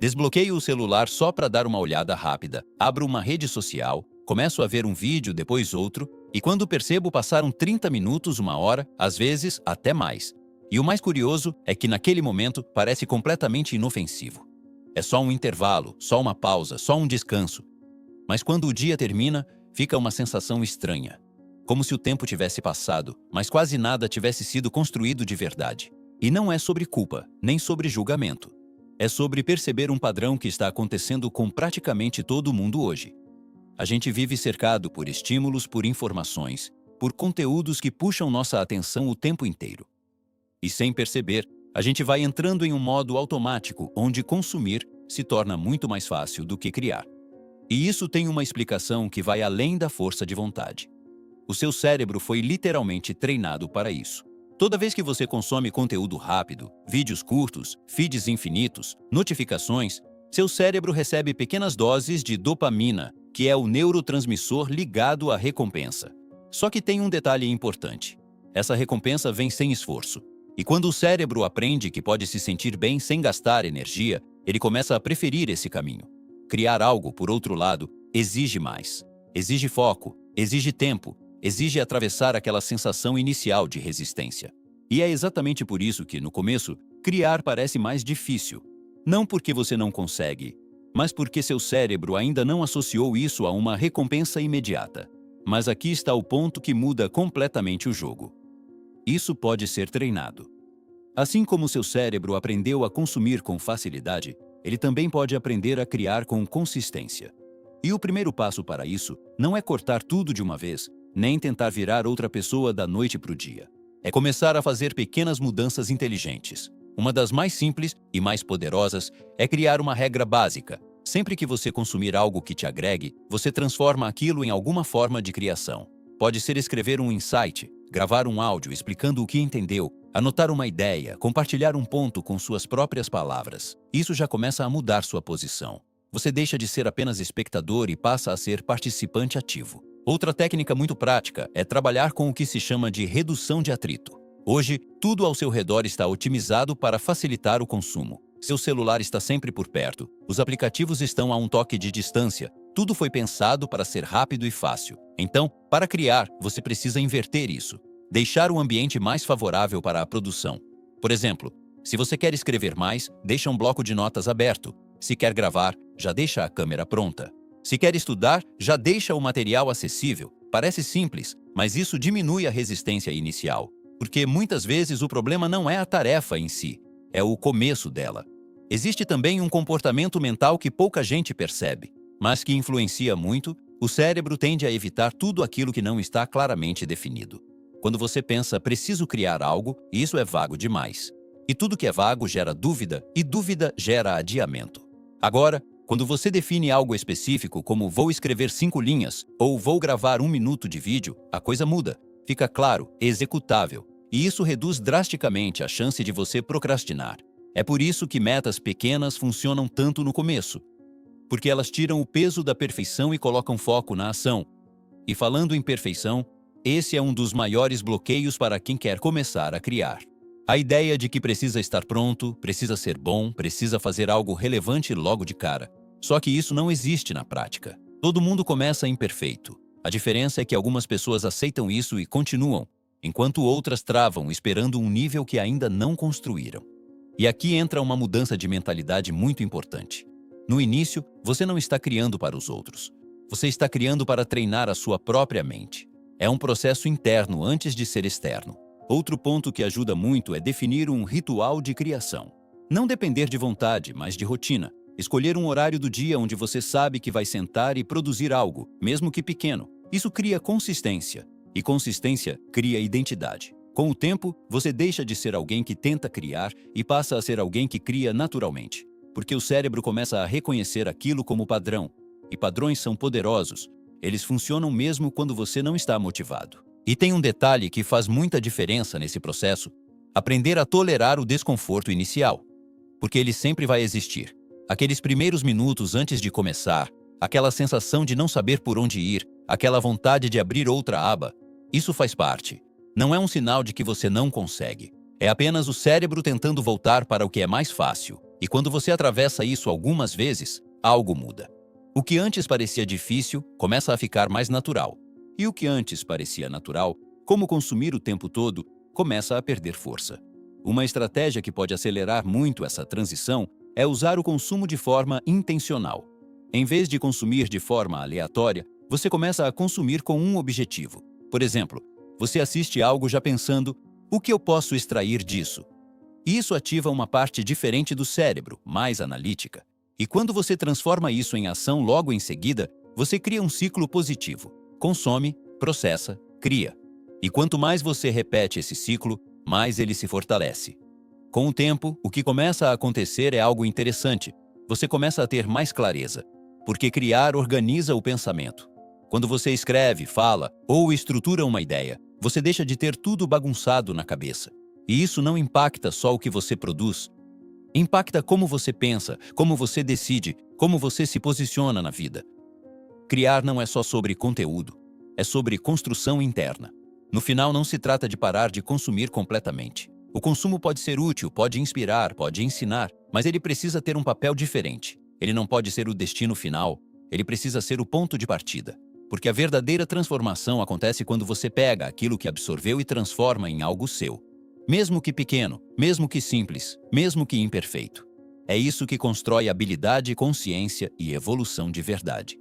Desbloqueio o celular só para dar uma olhada rápida, abro uma rede social, começo a ver um vídeo, depois outro, e quando percebo passaram 30 minutos, uma hora, às vezes até mais. E o mais curioso é que naquele momento parece completamente inofensivo. É só um intervalo, só uma pausa, só um descanso. Mas quando o dia termina, fica uma sensação estranha. Como se o tempo tivesse passado, mas quase nada tivesse sido construído de verdade. E não é sobre culpa, nem sobre julgamento. É sobre perceber um padrão que está acontecendo com praticamente todo mundo hoje. A gente vive cercado por estímulos, por informações, por conteúdos que puxam nossa atenção o tempo inteiro. E sem perceber, a gente vai entrando em um modo automático onde consumir se torna muito mais fácil do que criar. E isso tem uma explicação que vai além da força de vontade. O seu cérebro foi literalmente treinado para isso. Toda vez que você consome conteúdo rápido, vídeos curtos, feeds infinitos, notificações, seu cérebro recebe pequenas doses de dopamina, que é o neurotransmissor ligado à recompensa. Só que tem um detalhe importante. Essa recompensa vem sem esforço. E quando o cérebro aprende que pode se sentir bem sem gastar energia, ele começa a preferir esse caminho. Criar algo, por outro lado, exige mais. Exige foco, exige tempo, exige atravessar aquela sensação inicial de resistência. E é exatamente por isso que, no começo, criar parece mais difícil. Não porque você não consegue, mas porque seu cérebro ainda não associou isso a uma recompensa imediata. Mas aqui está o ponto que muda completamente o jogo. Isso pode ser treinado. Assim como seu cérebro aprendeu a consumir com facilidade, ele também pode aprender a criar com consistência. E o primeiro passo para isso não é cortar tudo de uma vez, nem tentar virar outra pessoa da noite para o dia. É começar a fazer pequenas mudanças inteligentes. Uma das mais simples e mais poderosas é criar uma regra básica. Sempre que você consumir algo que te agregue, você transforma aquilo em alguma forma de criação. Pode ser escrever um insight, gravar um áudio explicando o que entendeu, anotar uma ideia, compartilhar um ponto com suas próprias palavras. Isso já começa a mudar sua posição. Você deixa de ser apenas espectador e passa a ser participante ativo. Outra técnica muito prática é trabalhar com o que se chama de redução de atrito. Hoje, tudo ao seu redor está otimizado para facilitar o consumo. Seu celular está sempre por perto, os aplicativos estão a um toque de distância, tudo foi pensado para ser rápido e fácil. Então, para criar, você precisa inverter isso. Deixar o ambiente mais favorável para a produção. Por exemplo, se você quer escrever mais, deixa um bloco de notas aberto. Se quer gravar, já deixa a câmera pronta. Se quer estudar, já deixa o material acessível. Parece simples, mas isso diminui a resistência inicial. Porque muitas vezes o problema não é a tarefa em si, é o começo dela. Existe também um comportamento mental que pouca gente percebe, mas que influencia muito. O cérebro tende a evitar tudo aquilo que não está claramente definido. Quando você pensa, preciso criar algo, isso é vago demais. E tudo que é vago gera dúvida, e dúvida gera adiamento. Agora, quando você define algo específico, como vou escrever 5 linhas ou vou gravar 1 minuto de vídeo, a coisa muda. Fica claro, executável. E isso reduz drasticamente a chance de você procrastinar. É por isso que metas pequenas funcionam tanto no começo. Porque elas tiram o peso da perfeição e colocam foco na ação. E falando em perfeição, esse é um dos maiores bloqueios para quem quer começar a criar. A ideia de que precisa estar pronto, precisa ser bom, precisa fazer algo relevante logo de cara. Só que isso não existe na prática. Todo mundo começa imperfeito. A diferença é que algumas pessoas aceitam isso e continuam, enquanto outras travam esperando um nível que ainda não construíram. E aqui entra uma mudança de mentalidade muito importante. No início, você não está criando para os outros. Você está criando para treinar a sua própria mente. É um processo interno antes de ser externo. Outro ponto que ajuda muito é definir um ritual de criação. Não depender de vontade, mas de rotina. Escolher um horário do dia onde você sabe que vai sentar e produzir algo, mesmo que pequeno. Isso cria consistência. E consistência cria identidade. Com o tempo, você deixa de ser alguém que tenta criar e passa a ser alguém que cria naturalmente. Porque o cérebro começa a reconhecer aquilo como padrão. E padrões são poderosos. Eles funcionam mesmo quando você não está motivado. E tem um detalhe que faz muita diferença nesse processo: aprender a tolerar o desconforto inicial. Porque ele sempre vai existir. Aqueles primeiros minutos antes de começar, aquela sensação de não saber por onde ir, aquela vontade de abrir outra aba, isso faz parte. Não é um sinal de que você não consegue. É apenas o cérebro tentando voltar para o que é mais fácil. E quando você atravessa isso algumas vezes, algo muda. O que antes parecia difícil começa a ficar mais natural. E o que antes parecia natural, como consumir o tempo todo, começa a perder força. Uma estratégia que pode acelerar muito essa transição é usar o consumo de forma intencional. Em vez de consumir de forma aleatória, você começa a consumir com um objetivo. Por exemplo, você assiste algo já pensando: o que eu posso extrair disso? E isso ativa uma parte diferente do cérebro, mais analítica. E quando você transforma isso em ação logo em seguida, você cria um ciclo positivo. Consome, processa, cria. E quanto mais você repete esse ciclo, mais ele se fortalece. Com o tempo, o que começa a acontecer é algo interessante. Você começa a ter mais clareza, porque criar organiza o pensamento. Quando você escreve, fala ou estrutura uma ideia, você deixa de ter tudo bagunçado na cabeça. E isso não impacta só o que você produz. Impacta como você pensa, como você decide, como você se posiciona na vida. Criar não é só sobre conteúdo, é sobre construção interna. No final, não se trata de parar de consumir completamente. O consumo pode ser útil, pode inspirar, pode ensinar, mas ele precisa ter um papel diferente. Ele não pode ser o destino final, ele precisa ser o ponto de partida. Porque a verdadeira transformação acontece quando você pega aquilo que absorveu e transforma em algo seu. Mesmo que pequeno, mesmo que simples, mesmo que imperfeito. É isso que constrói habilidade, consciência e evolução de verdade.